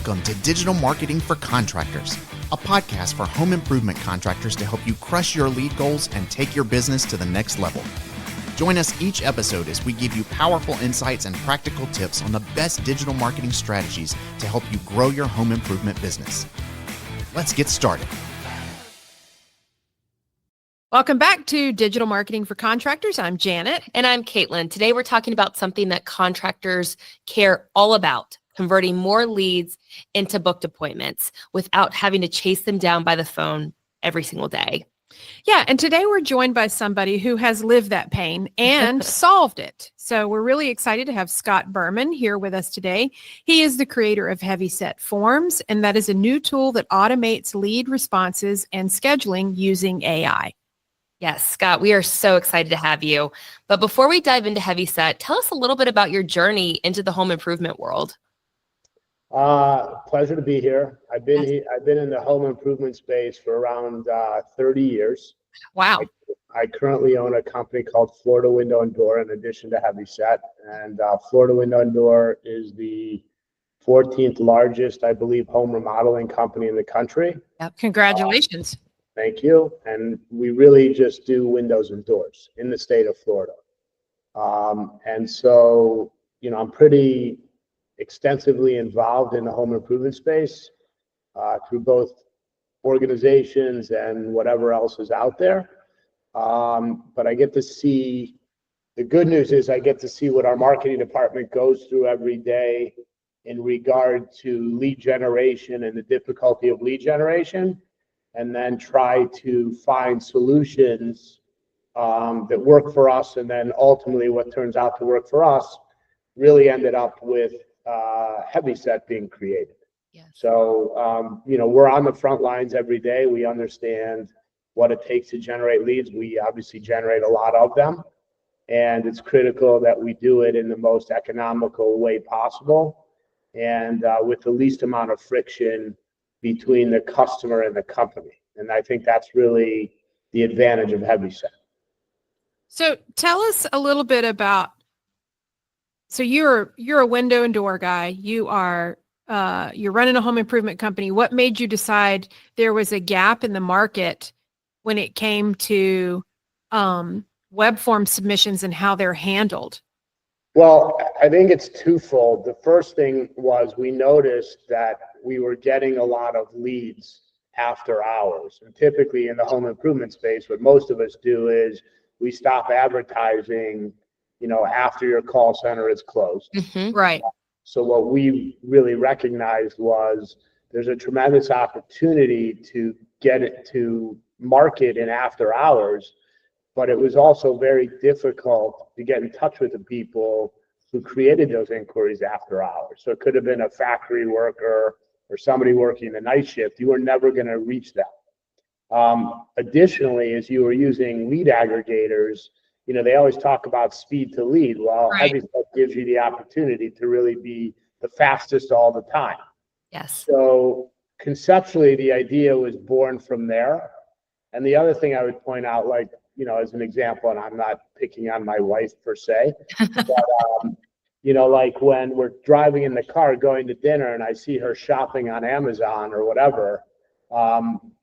Welcome to Digital Marketing for Contractors, a podcast for home improvement contractors to help you crush your lead goals and take your business to the next level. Join us each episode as we give you powerful insights and practical tips on the best digital marketing strategies to help you grow your home improvement business. Let's get started. Welcome back to Digital Marketing for Contractors. I'm Janet. And I'm Caitlin. Today we're talking about something that contractors care all about: converting more leads into booked appointments without having to chase them down by the phone every single day. Yeah, and today we're joined by somebody who has lived that pain and solved it. So we're really excited to have Scott Berman here with us today. He is the creator of HeavySet Forms, and that is a new tool that automates lead responses and scheduling using AI. Yes, Scott, we are so excited to have you. But before we dive into HeavySet, tell us a little bit about your journey into the home improvement world. Pleasure to be here. I've been in the home improvement space for around 30 years. Wow. I currently own a company called Florida Window and Door in addition to HeavySet. And Florida Window and Door is the 14th largest, I believe, home remodeling company in the country. Yep. Congratulations. Thank you. And we really just do windows and doors in the state of Florida. And so, I'm pretty extensively involved in the home improvement space through both organizations and whatever else is out there. But I get to see, the good news is I get to see what our marketing department goes through every day in regard to lead generation and the difficulty of lead generation, and then try to find solutions that work for us. And then ultimately what turns out to work for us really ended up with HeavySet being created. Yes. So, we're on the front lines every day. We understand what it takes to generate leads. We obviously generate a lot of them, and it's critical that we do it in the most economical way possible and with the least amount of friction between the customer and the company. And I think that's really the advantage of HeavySet. So tell us a little bit about, so you're a window and door guy. You're running a home improvement company. What made you decide there was a gap in the market when it came to web form submissions and how they're handled? Well, I think it's twofold. The first thing was we noticed that we were getting a lot of leads after hours. And typically in the home improvement space, what most of us do is we stop advertising, after your call center is closed. Mm-hmm. Right. So what we really recognized was there's a tremendous opportunity to get it to market in after hours, but it was also very difficult to get in touch with the people who created those inquiries after hours. So it could have been a factory worker or somebody working the night shift. You were never going to reach them. Additionally, as you were using lead aggregators, they always talk about speed to lead. Well, right. HeavySet gives you the opportunity to really be the fastest all the time. Yes. So conceptually, the idea was born from there. And the other thing I would point out, as an example, and I'm not picking on my wife per se, but, like when we're driving in the car going to dinner and I see her shopping on Amazon or whatever,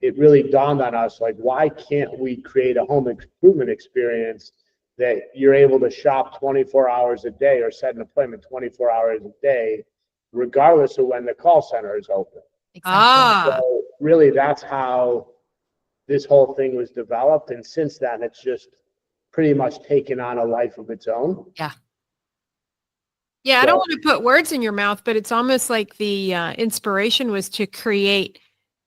it really dawned on us, why can't we create a home improvement experience that you're able to shop 24 hours a day or set an appointment 24 hours a day, regardless of when the call center is open. Exactly. So really, that's how this whole thing was developed. And since then, it's just pretty much taken on a life of its own. Yeah. Yeah, I don't want to put words in your mouth, but it's almost like the inspiration was to create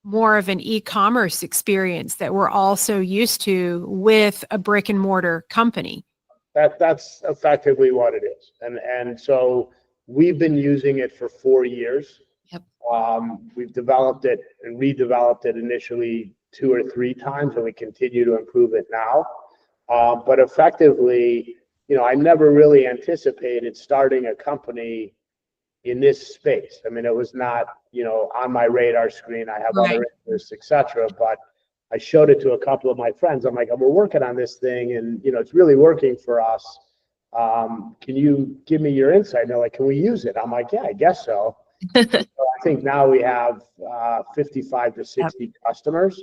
more of an e-commerce experience that we're all so used to with a brick and mortar company. That's effectively what it is. And so we've been using it for 4 years. Yep. We've developed it and redeveloped it initially 2 or 3 times, and we continue to improve it now. But effectively, I never really anticipated starting a company in this space. I mean, it was not, on my radar screen. I have other interests, etc. But I showed it to a couple of my friends. I'm like, we're working on this thing, and it's really working for us. Can you give me your insight? And they're like, can we use it? I'm like, yeah, I guess so. So I think now we have 55 to 60 customers,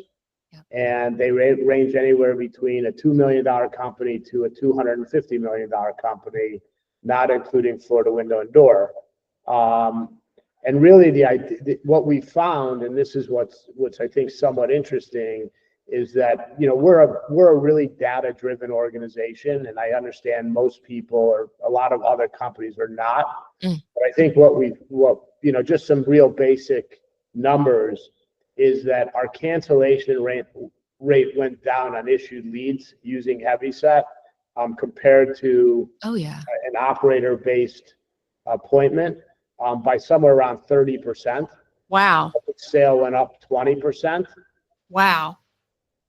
and they range anywhere between a $2 million company to a $250 million company, not including Florida Window and Door. And really, what we found, and this is what's I think somewhat interesting, is that we're a really data-driven organization, and I understand most people or a lot of other companies are not. But I think what just some real basic numbers is that our cancellation rate went down on issued leads using HeavySet compared to an operator-based appointment by somewhere around 30%. Wow. Sale went up 20%. Wow.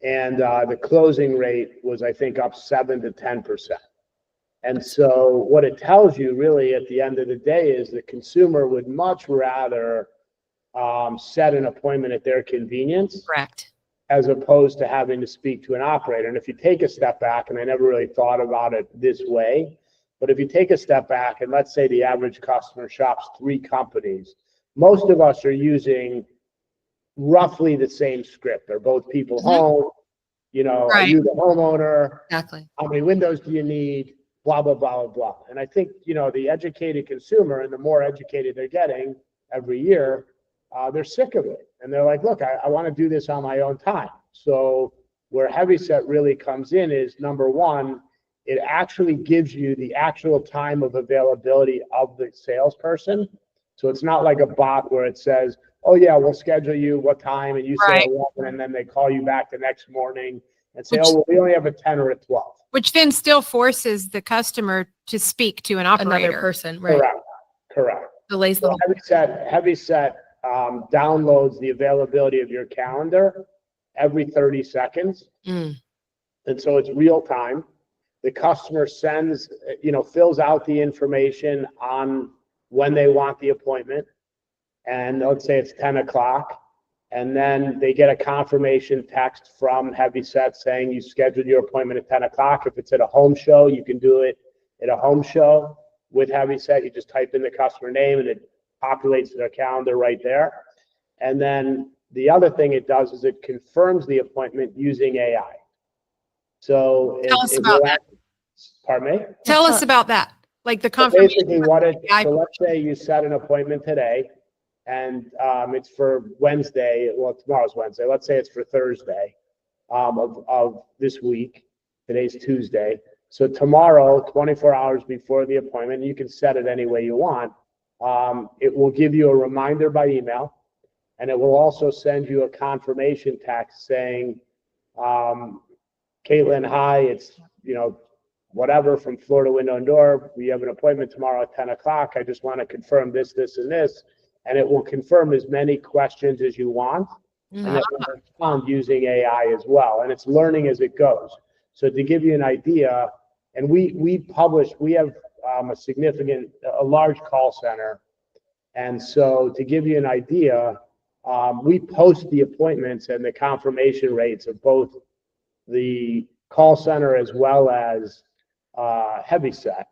And the closing rate was, I think, up 7 to 10%. And so what it tells you really at the end of the day is the consumer would much rather set an appointment at their convenience. Correct. As opposed to having to speak to an operator. And if you take a step back, and I never really thought about it this way, but if you take a step back and let's say the average customer shops 3 companies, most of us are using roughly the same script. They're both people home, are you the homeowner? Exactly. How many windows do you need? Blah, blah, blah, blah, blah. And I think, the educated consumer, and the more educated they're getting every year, they're sick of it. And they're like, look, I want to do this on my own time. So where HeavySet really comes in is, number one, it actually gives you the actual time of availability of the salesperson. So it's not like a bot where it says, oh yeah, we'll schedule you what time, and you say 11, and then they call you back the next morning and say, oh, well, we only have a 10 or a 12. Which then still forces the customer to speak to an operator. Another person, right? Correct. Delays the whole HeavySet downloads the availability of your calendar every 30 seconds. And so it's real time. The customer sends, fills out the information on when they want the appointment. And let's say it's 10 o'clock. And then they get a confirmation text from HeavySet saying you scheduled your appointment at 10 o'clock. If it's at a home show, you can do it at a home show with HeavySet. You just type in the customer name and it populates their calendar right there. And then the other thing it does is it confirms the appointment using AI. So tell us about that. Pardon me? Tell us about that. Like the confirmation. Basically so let's say you set an appointment today and it's for Wednesday. Well, tomorrow's Wednesday. Let's say it's for Thursday of this week. Today's Tuesday. So tomorrow, 24 hours before the appointment, you can set it any way you want. It will give you a reminder by email, and it will also send you a confirmation text saying, Caitlin, hi, it's, whatever from Florida Window and Door. We have an appointment tomorrow at 10 o'clock. I just want to confirm this, this, and this. And it will confirm as many questions as you want. And it will respond using AI as well. And it's learning as it goes. So to give you an idea, and we have a large call center. And so to give you an idea, we post the appointments and the confirmation rates of both the call center as well as HeavySet.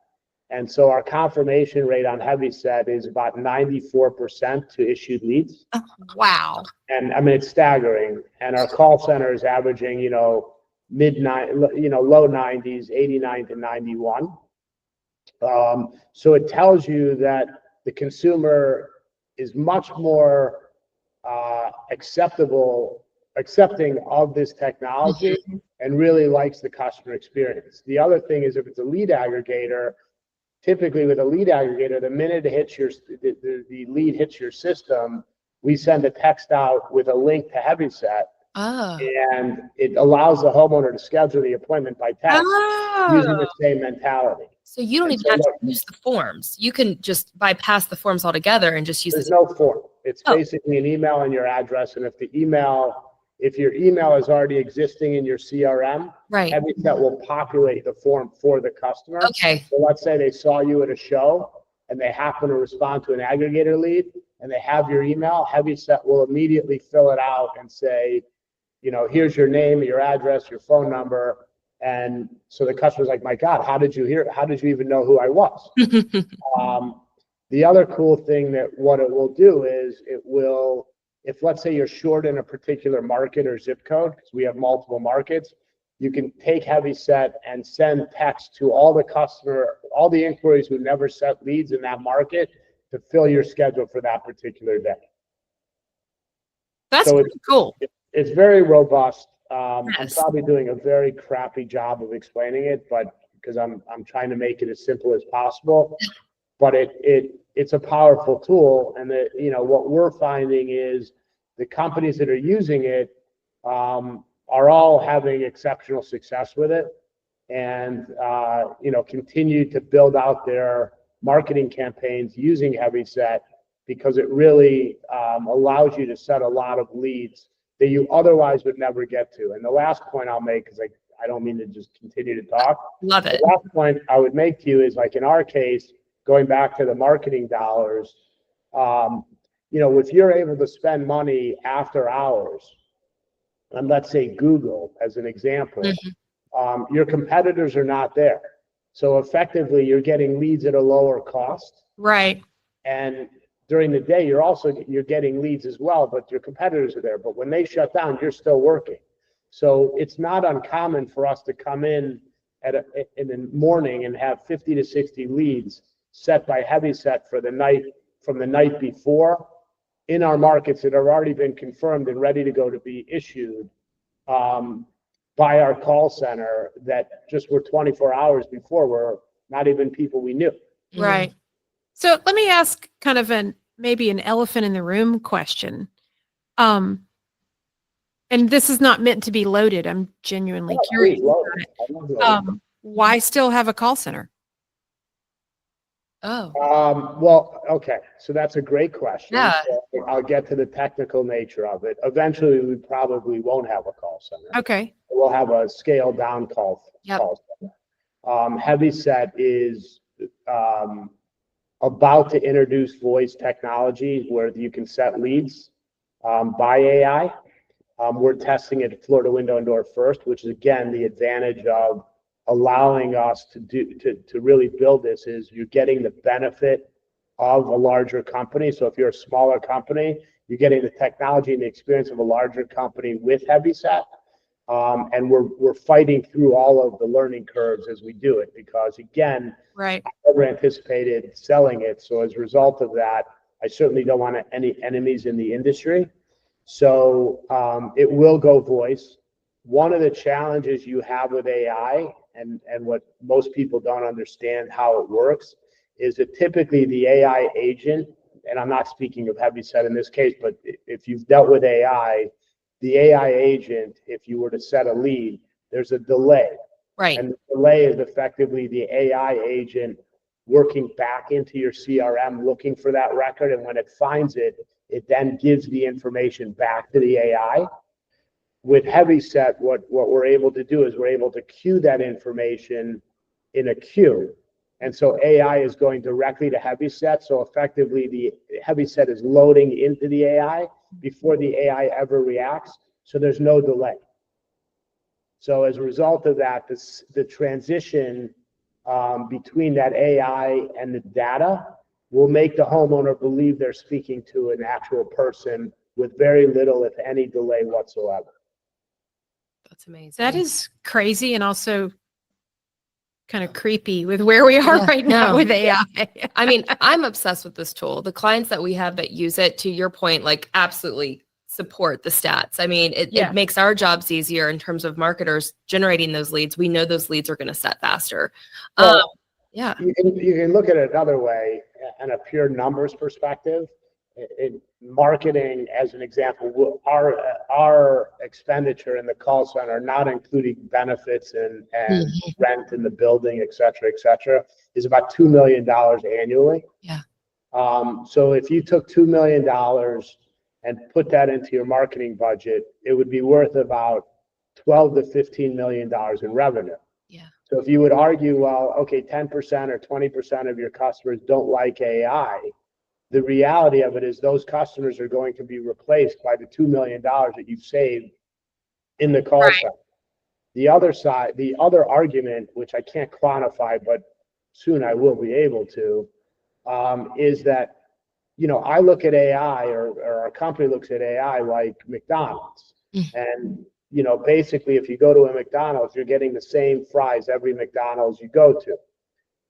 And so our confirmation rate on HeavySet is about 94% to issued leads. Wow. And I mean, it's staggering. And our call center is averaging, low 90s, 89 to 91. So it tells you that the consumer is much more accepting of this technology and really likes the customer experience. The other thing is if it's a lead aggregator, typically with a lead aggregator, the minute it hits the lead hits your system, we send a text out with a link to HeavySet. And it allows the homeowner to schedule the appointment by text using the same mentality. So you don't even have to use the forms. You can just bypass the forms altogether and just use There's no form. It's basically an email and your address. And if your email is already existing in your CRM, HeavySet will populate the form for the customer. Okay. So let's say they saw you at a show and they happen to respond to an aggregator lead and they have your email, HeavySet will immediately fill it out and say, here's your name, your address, your phone number. And so the customer's like, my God, how did you even know who I was? The other cool thing that what it will do is it will, if let's say you're short in a particular market or zip code, because we have multiple markets, you can take HeavySet and send text to all the inquiries who never set leads in that market to fill your schedule for that particular day. That's So pretty cool. It's very robust. Yes. I'm probably doing a very crappy job of explaining it, but because I'm trying to make it as simple as possible. But it's a powerful tool, and what we're finding is the companies that are using it are all having exceptional success with it, and continue to build out their marketing campaigns using HeavySet, because it really allows you to set a lot of leads that you otherwise would never get to. And the last point I'll make, because I don't mean to just continue to talk. Love it. The last point I would make to you is, like in our case, going back to the marketing dollars, if you're able to spend money after hours, and let's say Google as an example, your competitors are not there. So effectively, you're getting leads at a lower cost. Right. And during the day, you're getting leads as well, but your competitors are there. But when they shut down, you're still working. So it's not uncommon for us to come in in the morning and have 50 to 60 leads set by HeavySet from the night before in our markets that have already been confirmed and ready to go to be issued by our call center, that just were 24 hours before were not even people we knew. Right. So let me ask kind of maybe an elephant in the room question. And this is not meant to be loaded. I'm genuinely curious. Why still have a call center? Oh. Well, okay. So that's a great question. Yeah. So I'll get to the technical nature of it. Eventually, we probably won't have a call center. Okay. We'll have a scaled down call center. HeavySet is about to introduce voice technology where you can set leads by AI. We're testing it at Florida Window and Door first, which is again the advantage of allowing us to really build this, is you're getting the benefit of a larger company. So if you're a smaller company, you're getting the technology and the experience of a larger company with HeavySet. And we're fighting through all of the learning curves as we do it, because again, right, I never anticipated selling it. So as a result of that, I certainly don't want any enemies in the industry. So it will go voice. One of the challenges you have with AI, and what most people don't understand how it works, is that typically the AI agent, and I'm not speaking of HeavySet in this case, but if you've dealt with AI, the AI agent, if you were to set a lead, there's a delay. Right. And the delay is effectively the AI agent working back into your CRM, looking for that record. And when it finds it, it then gives the information back to the AI. With HeavySet, what we're able to do is we're able to queue that information in a queue. And so AI is going directly to HeavySet. So effectively, the HeavySet is loading into the AI before the AI ever reacts. So there's no delay. So as a result of that, the transition between that AI and the data will make the homeowner believe they're speaking to an actual person with very little, if any, delay whatsoever. That's amazing. That is crazy, and also kind of creepy with where we are right now with AI. I mean, I'm obsessed with this tool. The clients that we have that use it, to your point, like absolutely support the stats. I mean, it makes our jobs easier in terms of marketers generating those leads. We know those leads are going to set faster. Well, yeah. You can look at it another way, and a pure numbers perspective. In marketing, as an example, our expenditure in the call center, not including benefits and rent in the building, et cetera, is about $2 million annually. Yeah. So if you took $2 million and put that into your marketing budget, it would be worth about $12 to $15 million in revenue. Yeah. So if you would argue, well, okay, 10% or 20% of your customers don't like AI, the reality of it is those customers are going to be replaced by the $2 million that you've saved in the call center. The other side, the other argument, which I can't quantify, but soon I will be able to, is that, I look at AI or our company looks at AI like McDonald's. And, basically if you go to a McDonald's, you're getting the same fries every McDonald's you go to.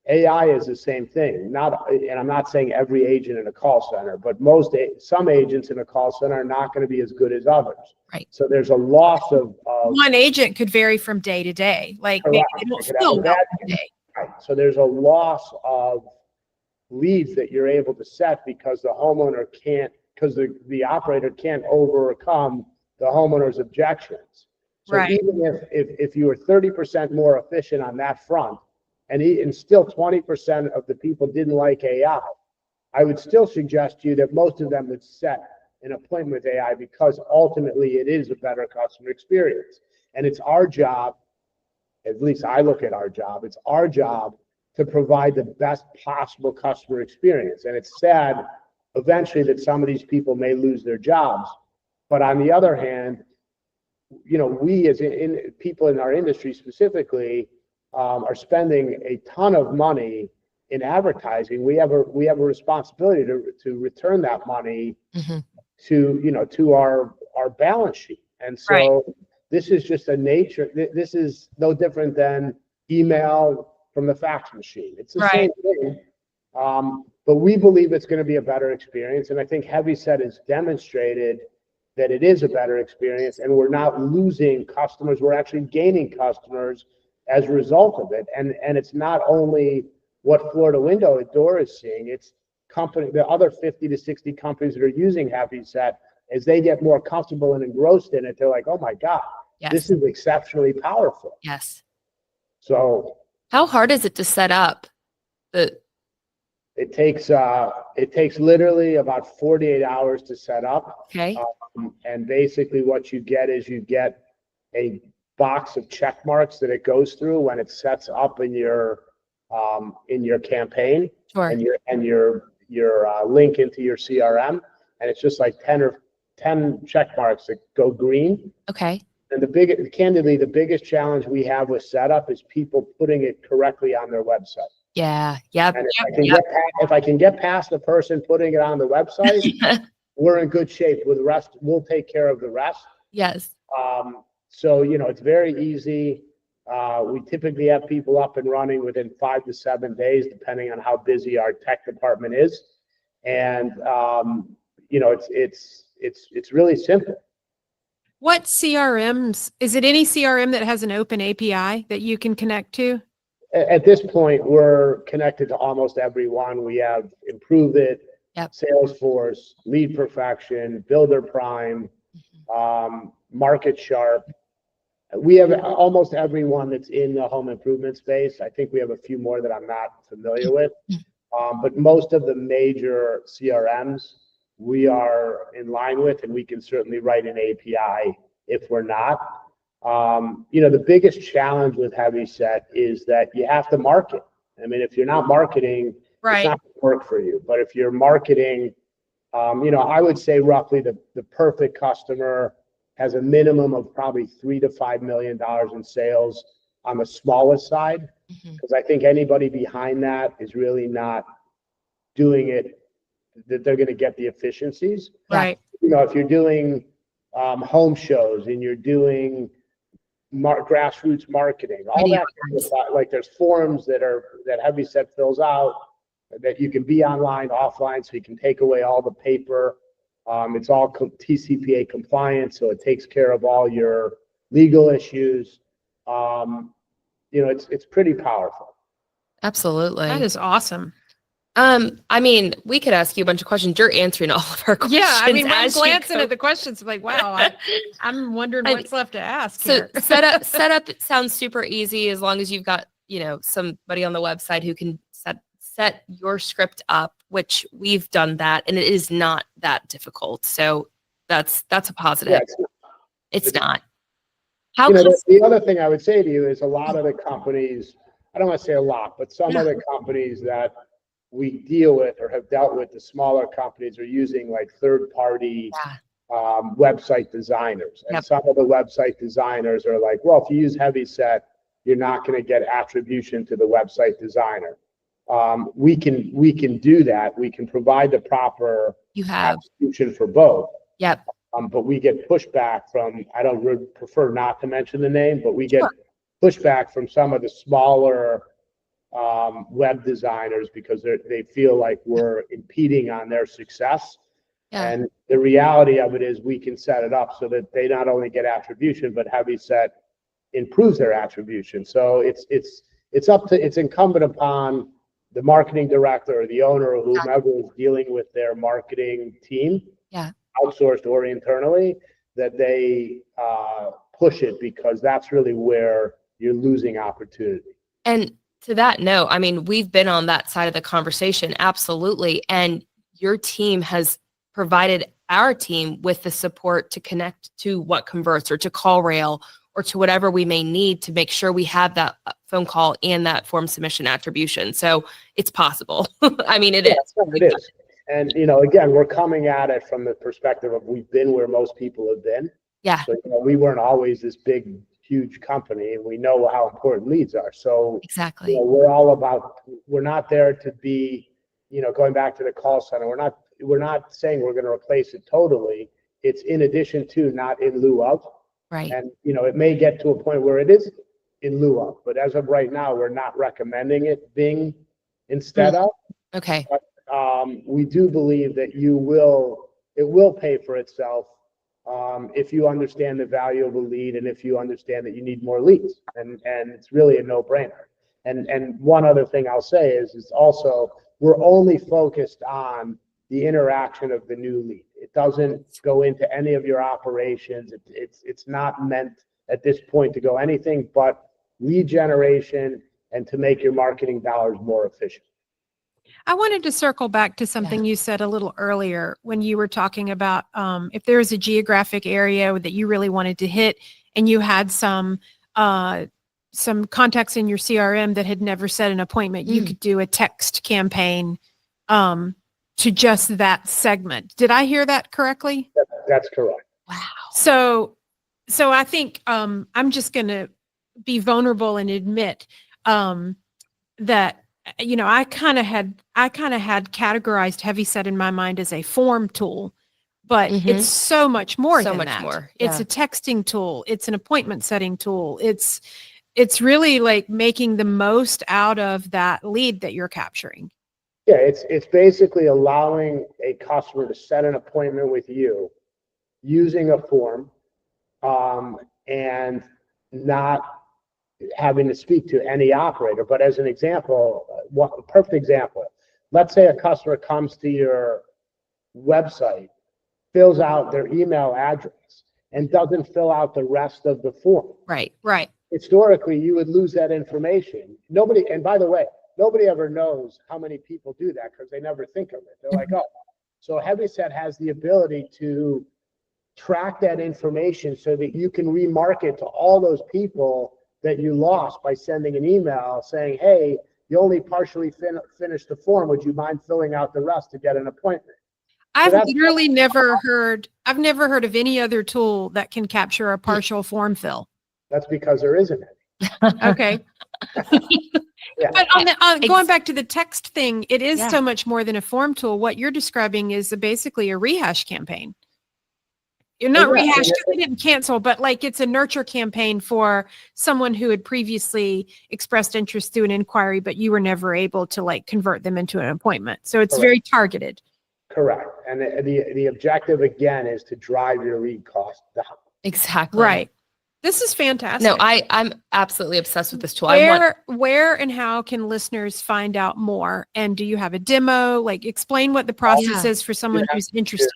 AI is the same thing. And I'm not saying every agent in a call center, but some agents in a call center are not going to be as good as others. Right. So there's a loss of one agent could vary from day to day. Like maybe they don't feel well every day. Right. So there's a loss of leads that you're able to set because the homeowner can't, because the operator can't overcome the homeowner's objections. So Right. even if you were 30% more efficient on that front, and still 20% of the people didn't like AI, I would still suggest to you that most of them would set an appointment with AI because ultimately it is a better customer experience. And it's our job, at least I look at our job, it's our job to provide the best possible customer experience. And it's sad eventually that some of these people may lose their jobs. But on the other hand, we as people in our industry specifically are spending a ton of money in advertising. We have a responsibility to return that money to our balance sheet. And so this is just a nature. This is no different than email from the fax machine. It's the same thing. But we believe it's going to be a better experience. And I think HeavySet has demonstrated that it is a better experience, and we're not losing customers. We're actually gaining customers as a result of it. And it's not only what Florida Window and Door is seeing, it's the other 50 to 60 companies that are using HeavySet, as they get more comfortable and engrossed in it, they're like, oh my God, this is exceptionally powerful. Yes. So how hard is it to set up? It takes literally about 48 hours to set up. Okay. And basically what you get is a box of check marks that it goes through when it sets up in your campaign. Sure. and your link into your CRM, and it's just like 10 check marks that go green. Okay. And candidly, the biggest challenge we have with setup is people putting it correctly on their website. Yeah. Yep. And if I can get past the person putting it on the website, we're in good shape. With the rest, we'll take care of the rest. Yes. So it's very easy. We typically have people up and running within 5 to 7 days, depending on how busy our tech department is. And it's really simple. What CRMs, is it any CRM that has an open API that you can connect to? At this point, we're connected to almost everyone. We have Improve It, Salesforce, Lead Perfection, Builder Prime, Market Sharp. We have almost everyone that's in the home improvement space. I think we have a few more that I'm not familiar with. But most of the major CRMs we are in line with, and we can certainly write an API if we're not. The biggest challenge with HeavySet is that you have to market. I mean, if you're not marketing, it's not going to work for you. But if you're marketing, I would say roughly the perfect customer has a minimum of probably $3 to $5 million in sales on the smallest side, because I think anybody behind that is really not doing it that they're going to get the efficiencies. Right. If you're doing home shows and you're doing grassroots marketing, all that kind of stuff, like there's forms that HeavySet fills out that you can be online, offline, so you can take away all the paper. It's all TCPA compliant, so it takes care of all your legal issues. It's pretty powerful. Absolutely. That is awesome. I mean, we could ask you a bunch of questions. You're answering all of our questions. Yeah, I mean, I'm glancing at the questions, like, wow, I'm wondering what's left to ask here. Setup it sounds super easy as long as you've got, somebody on the website who can set your script up, which we've done that, and it is not that difficult. So that's a positive. Yeah, it's not. The other thing I would say to you is a lot of the companies, I don't want to say a lot, but some of the companies that we deal with or have dealt with, the smaller companies, are using like third-party website designers. And some of the website designers are like, well, if you use HeavySet, you're not going to get attribution to the website designer. we can do that. We can provide the proper You have. execution for both. Yep. But we get pushback from, I don't prefer not to mention the name, but we get Sure. pushback from some of the smaller web designers because they feel like we're impeding on their success. Yeah. And the reality of it is we can set it up so that they not only get attribution, but HeavySet improves their attribution. So it's incumbent upon the marketing director or the owner or whomever is dealing with their marketing team, Yeah. outsourced or internally, that they push it, because that's really where you're losing opportunity. And to that note, I mean, we've been on that side of the conversation, absolutely. And your team has provided our team with the support to connect to what converts or to CallRail or to whatever we may need to make sure we have that phone call and that form submission attribution. So it's possible. I mean, it is. It is. And, again, we're coming at it from the perspective of we've been where most people have been. Yeah. So, we weren't always this big, huge company, and we know how important leads are. So Exactly. we're not there to be, going back to the call center. We're not saying we're going to replace it totally. It's in addition to, not in lieu of. Right. And, it may get to a point where it is in lieu of, but as of right now, we're not recommending it being instead of. Okay. But, we do believe that it will pay for itself if you understand the value of a lead and if you understand that you need more leads, and it's really a no-brainer. And one other thing I'll say is also we're only focused on the interaction of the new lead. It doesn't go into any of your operations. It's not meant at this point to go anything but lead generation and to make your marketing dollars more efficient. I wanted to circle back to something you said a little earlier when you were talking about if there's a geographic area that you really wanted to hit and you had some contacts in your CRM that had never set an appointment, you could do a text campaign to just that segment. Did I hear that correctly? That's correct. Wow. So I think I'm just going to be vulnerable and admit that I kind of had categorized HeavySet in my mind as a form tool, but it's so much more than that. More. Yeah. It's a texting tool. It's an appointment setting tool. It's really like making the most out of that lead that you're capturing. Yeah, it's basically allowing a customer to set an appointment with you using a form, and not having to speak to any operator. But as an example, a perfect example, let's say a customer comes to your website, fills out their email address, and doesn't fill out the rest of the form. Right. Historically, you would lose that information. And by the way, nobody ever knows how many people do that because they never think of it. They're like, oh. So HeavySet has the ability to track that information so that you can remarket to all those people that you lost by sending an email saying, hey, you only partially finished the form. Would you mind filling out the rest to get an appointment? I've never heard of any other tool that can capture a partial form fill. That's because there isn't any. Okay. Yeah. But going back to the text thing, it is so much more than a form tool. What you're describing is basically a rehash campaign. You're not rehash because they didn't cancel, but like it's a nurture campaign for someone who had previously expressed interest through an inquiry, but you were never able to like convert them into an appointment. So it's very targeted. Correct. And the objective again is to drive your lead cost down. Exactly. Right. This is fantastic. No, I'm absolutely obsessed with this tool. Where and how can listeners find out more? And do you have a demo? Like explain what the process is for someone who's interested.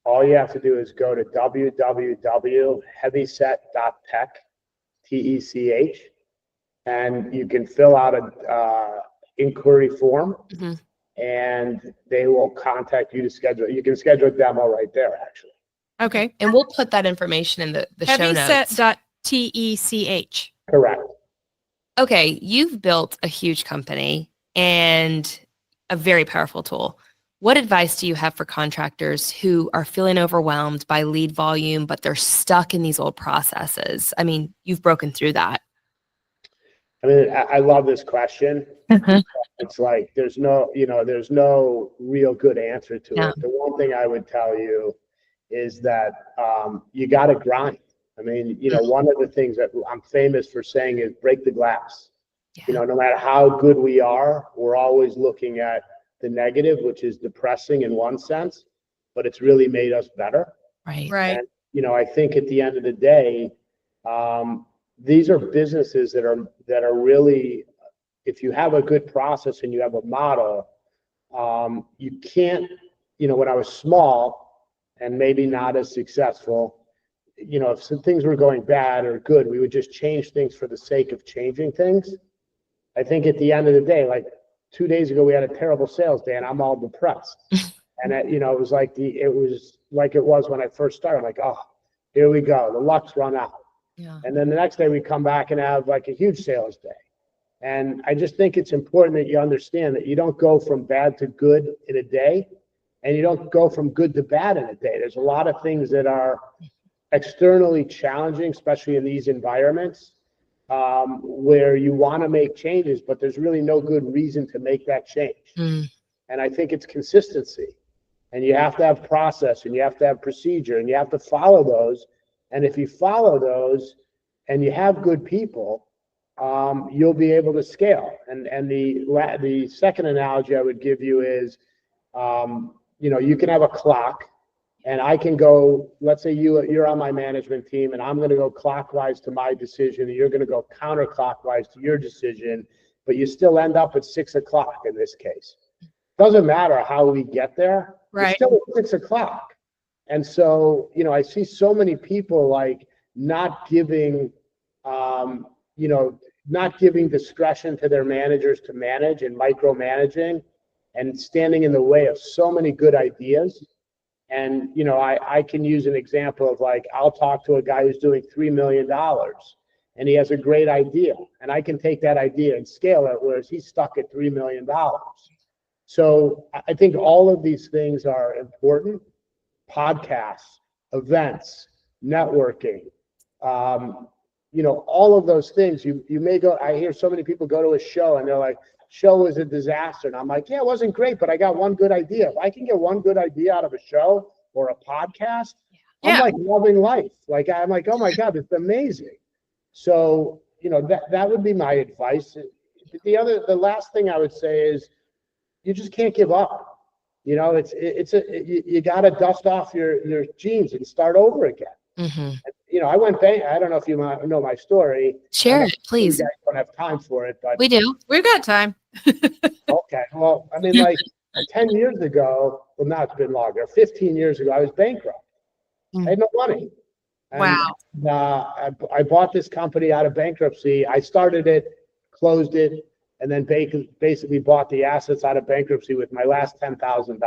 All you have to do is go to www.heavyset.tech, TECH, and you can fill out a inquiry form, and they will contact you to schedule. You can schedule a demo right there, actually. Okay. And we'll put that information in the show notes. HeavySet.tech. Correct. Okay, you've built a huge company and a very powerful tool. What advice do you have for contractors who are feeling overwhelmed by lead volume, but they're stuck in these old processes? I mean, you've broken through that. I mean, I love this question. It's like, there's no real good answer to Yeah. it. The one thing I would tell you is that you got to grind. I mean, one of the things that I'm famous for saying is break the glass. Yeah. No matter how good we are, we're always looking at the negative, which is depressing in one sense, but it's really made us better. Right. Right. And, I think at the end of the day, these are businesses that are really, if you have a good process and you have a model, you can't, when I was small and maybe not as successful, if some things were going bad or good, we would just change things for the sake of changing things. I think at the end of the day, like 2 days ago, we had a terrible sales day and I'm all depressed. And it was like it was when I first started. I'm like, oh, here we go. The luck's run out. Yeah. And then the next day we come back and have like a huge sales day. And I just think it's important that you understand that you don't go from bad to good in a day, and you don't go from good to bad in a day. There's a lot of things that are externally challenging, especially in these environments, where you want to make changes, but there's really no good reason to make that change. And I think it's consistency. And you have to have process, and you have to have procedure, and you have to follow those. And if you follow those and you have good people, you'll be able to scale. And the second analogy I would give you is, you can have a clock, and I can go, let's say you're on my management team, and I'm going to go clockwise to my decision, and you're going to go counterclockwise to your decision, but you still end up at 6 o'clock in this case. Doesn't matter how we get there. Right. It's still at 6 o'clock. And so, I see so many people like not giving discretion to their managers to manage and micromanaging and standing in the way of so many good ideas. And, I can use an example of like, I'll talk to a guy who's doing $3 million and he has a great idea, and I can take that idea and scale it, whereas he's stuck at $3 million. So I think all of these things are important. Podcasts, events, networking, all of those things. You may go, I hear so many people go to a show and they're like, show was a disaster. And I'm like, yeah, it wasn't great, but I got one good idea. If I can get one good idea out of a show or a podcast, I'm like loving life. Like, I'm like, oh my God, it's amazing. So, that would be my advice. The last thing I would say is you just can't give up. You got to dust off your jeans and start over again. Mm-hmm. I went bank. I don't know if you know my story. Share it, please. You guys don't have time for it, but we do. We've got time. Okay. Well, I mean, like 10 years ago, well, now it's been longer. 15 years ago, I was bankrupt. I had no money. And, Wow. I bought this company out of bankruptcy. I started it, closed it, and then basically bought the assets out of bankruptcy with my last $10,000.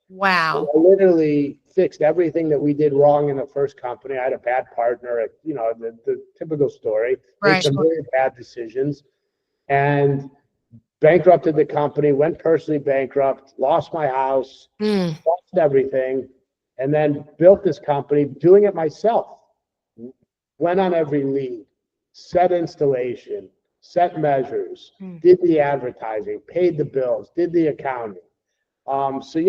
Wow. I literally fixed everything that we did wrong in the first company. I had a bad partner, the typical story. Right. Made some very bad decisions and bankrupted the company, went personally bankrupt, lost my house, lost everything, and then built this company doing it myself. Went on every lead, set installation, set measures, did the advertising, paid the bills, did the accounting. So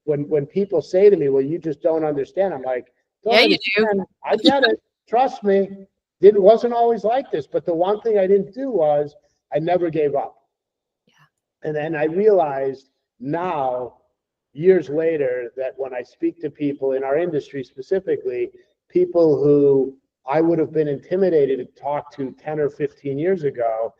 when people say to me, well, you just don't understand, I'm like, yeah, you do. I get it. Trust me. It wasn't always like this, but the one thing I didn't do was I never gave up. Yeah. And then I realized now, years later, that when I speak to people in our industry specifically, people who I would have been intimidated to talk to 10 or 15 years ago,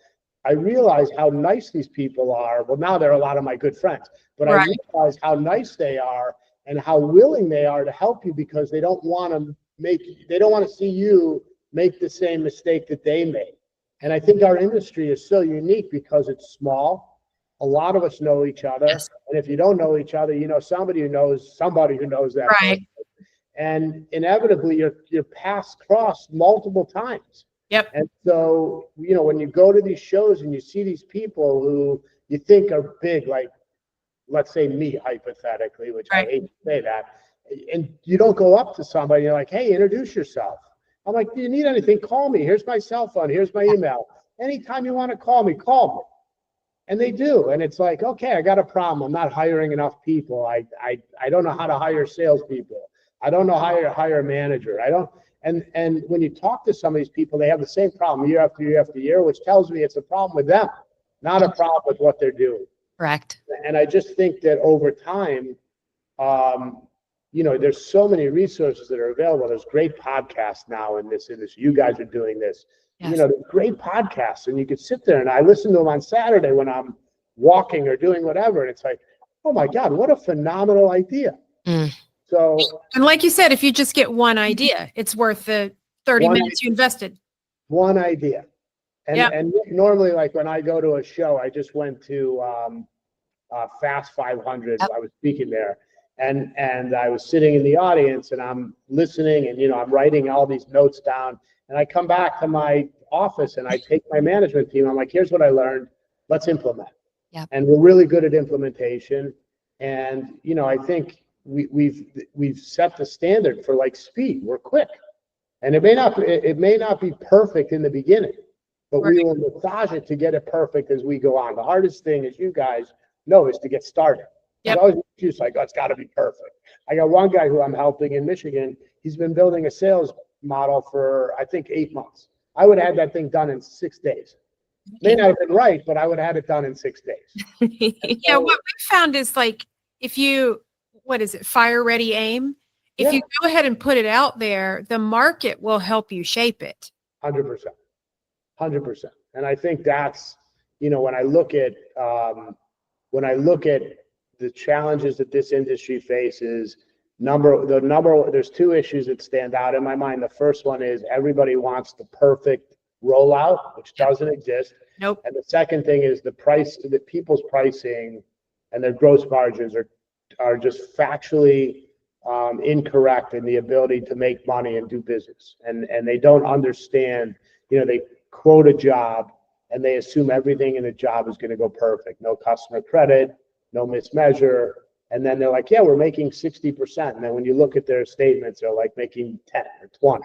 I realize how nice these people are. Well, now they're a lot of my good friends, but right. I realize how nice they are and how willing they are to help you because they don't want to see you make the same mistake that they made. And I think our industry is so unique because it's small. A lot of us know each other. Yes. And if you don't know each other, somebody who knows that. Right. Person. And inevitably your paths cross multiple times. Yep. And so, when you go to these shows and you see these people who you think are big, like, let's say me, hypothetically, which right. I hate to say that, and you don't go up to somebody, you're like, hey, introduce yourself. I'm like, do you need anything? Call me. Here's my cell phone. Here's my email. anytime you want to call me, call me. And they do. And it's like, okay, I got a problem. I'm not hiring enough people. I don't know how to hire salespeople. I don't know how to hire a manager. I don't. And when you talk to some of these people, they have the same problem year after year after year, which tells me it's a problem with them, not a problem with what they're doing. Correct. And I just think that over time, there's so many resources that are available. There's great podcasts now in this industry. You guys are doing this. Yes. There's great podcasts, and you could sit there, and I listen to them on Saturday when I'm walking or doing whatever, and it's like, oh my God, what a phenomenal idea. So, and like you said, if you just get one idea, it's worth the 30 minutes you invested. One idea. And normally, like when I go to a show, I just went to Fast 500. I was speaking there, and I was sitting in the audience, and I'm listening, and I'm writing all these notes down, and I come back to my office, and I take my management team. I'm like, here's what I learned. Let's implement. Yep. And we're really good at implementation. And I think we've set the standard for like speed. We're quick, and it may not be perfect in the beginning, but we will massage it to get it perfect as we go on. The hardest thing, as you guys know, is to get started. Yep. Always excuse like, oh, it's got to be perfect. I got one guy who I'm helping in Michigan. He's been building a sales model for, I think, 8 months. I would have had that thing done in 6 days. May not have been right, but I would have had it done in 6 days. Yeah, what we found is like, if you, fire, ready, aim. If you go ahead and put it out there, the market will help you shape it. 100%. 100%. And I think that's, when I look at the challenges that this industry faces, there's two issues that stand out in my mind. The first one is everybody wants the perfect rollout, which doesn't exist. Nope. And the second thing is that people's pricing and their gross margins are just factually incorrect in the ability to make money and do business. And they don't understand, they quote a job and they assume everything in a job is going to go perfect. No customer credit, no mismeasure. And then they're like, yeah, we're making 60%. And then when you look at their statements, they're like making 10 or 20.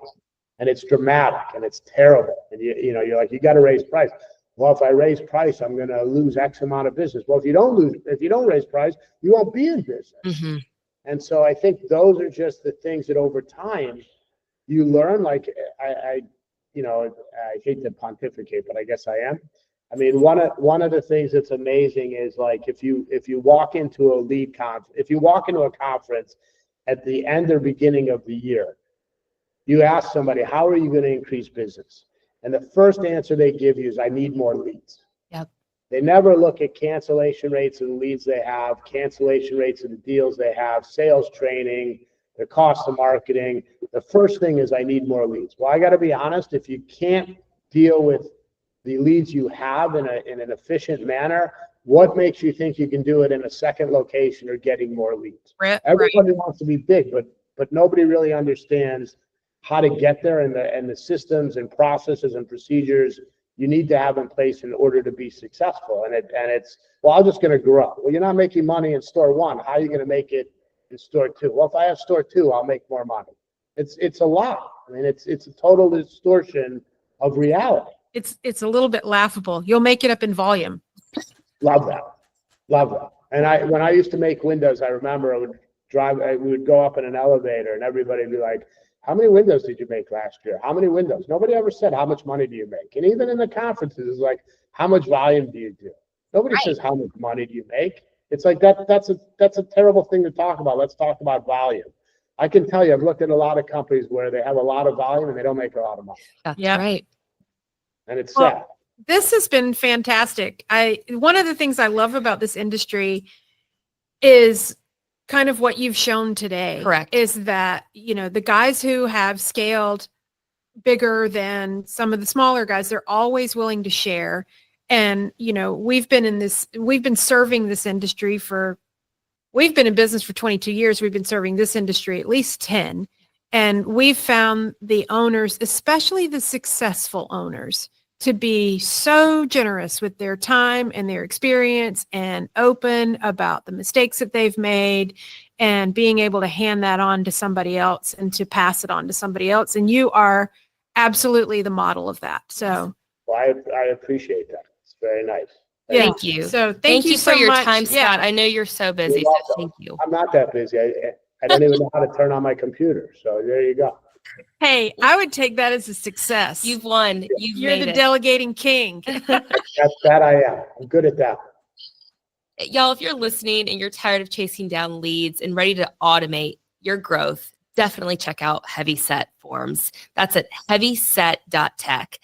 And it's dramatic and it's terrible. And you're like, you got to raise price. Well, if I raise price, I'm going to lose X amount of business. Well, if you don't raise price, you won't be in business. Mm-hmm. And so I think those are just the things that over time you learn. Like I hate to pontificate, but I guess I am. I mean, one of the things that's amazing is like if you walk into a conference at the end or beginning of the year, you ask somebody, how are you going to increase business? And the first answer they give you is, I need more leads. Yep. They never look at cancellation rates of the leads they have, cancellation rates of the deals they have, sales training, their cost of marketing. The first thing is, I need more leads. Well, I got to be honest, if you can't deal with the leads you have in an efficient manner, what makes you think you can do it in a second location or getting more leads? Right. Everybody wants to be big, but nobody really understands how to get there, and the systems and processes and procedures you need to have in place in order to be successful. And it's, well, I'm just going to grow. Well, you're not making money in store one. How are you going to make it in store two? Well, if I have store two, I'll make more money. It's a lot. I mean, it's a total distortion of reality. It's a little bit laughable. You'll make it up in volume. Love that. And when I used to make windows, I remember we would go up in an elevator and everybody would be like, how many windows did you make last year? How many windows? Nobody ever said, how much money do you make? And even in the conferences, it's like, how much volume do you do? Nobody says, how much money do you make? It's like, that's a terrible thing to talk about. Let's talk about volume. I can tell you, I've looked at a lot of companies where they have a lot of volume and they don't make a lot of money. That's right. And it's sad. This has been fantastic. One of the things I love about this industry is kind of what you've shown today. Correct. Is that, the guys who have scaled bigger than some of the smaller guys, they're always willing to share. And, we've been serving this industry we've been in business for 22 years. We've been serving this industry at least 10. And we've found the owners, especially the successful owners, to be so generous with their time and their experience and open about the mistakes that they've made and being able to hand that on to somebody else and to pass it on to somebody else. And you are absolutely the model of that. So Well, I appreciate that. It's very nice. Yeah. Thank you. So Thank you for so your much. time, Yeah. Scott. I know you're so busy, You're so welcome. thank you. I'm not that busy. I don't even know how to turn on my computer. So there you go. Hey, I would take that as a success. You've won. You've You're made the it. delegating king. That I am. I'm good at that. Y'all, if you're listening and you're tired of chasing down leads and ready to automate your growth, definitely check out HeavySet Forms. That's at heavyset.tech.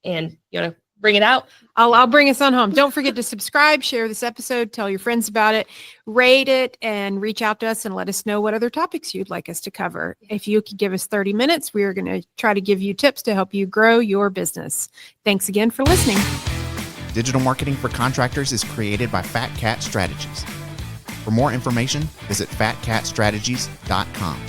And you want to bring it out? I'll bring us on home. Don't forget to subscribe, share this episode, tell your friends about it, rate it, and reach out to us and let us know what other topics you'd like us to cover. If you could give us 30 minutes, we are going to try to give you tips to help you grow your business. Thanks again for listening. Digital Marketing for Contractors is created by Fat Cat Strategies. For more information, visit fatcatstrategies.com.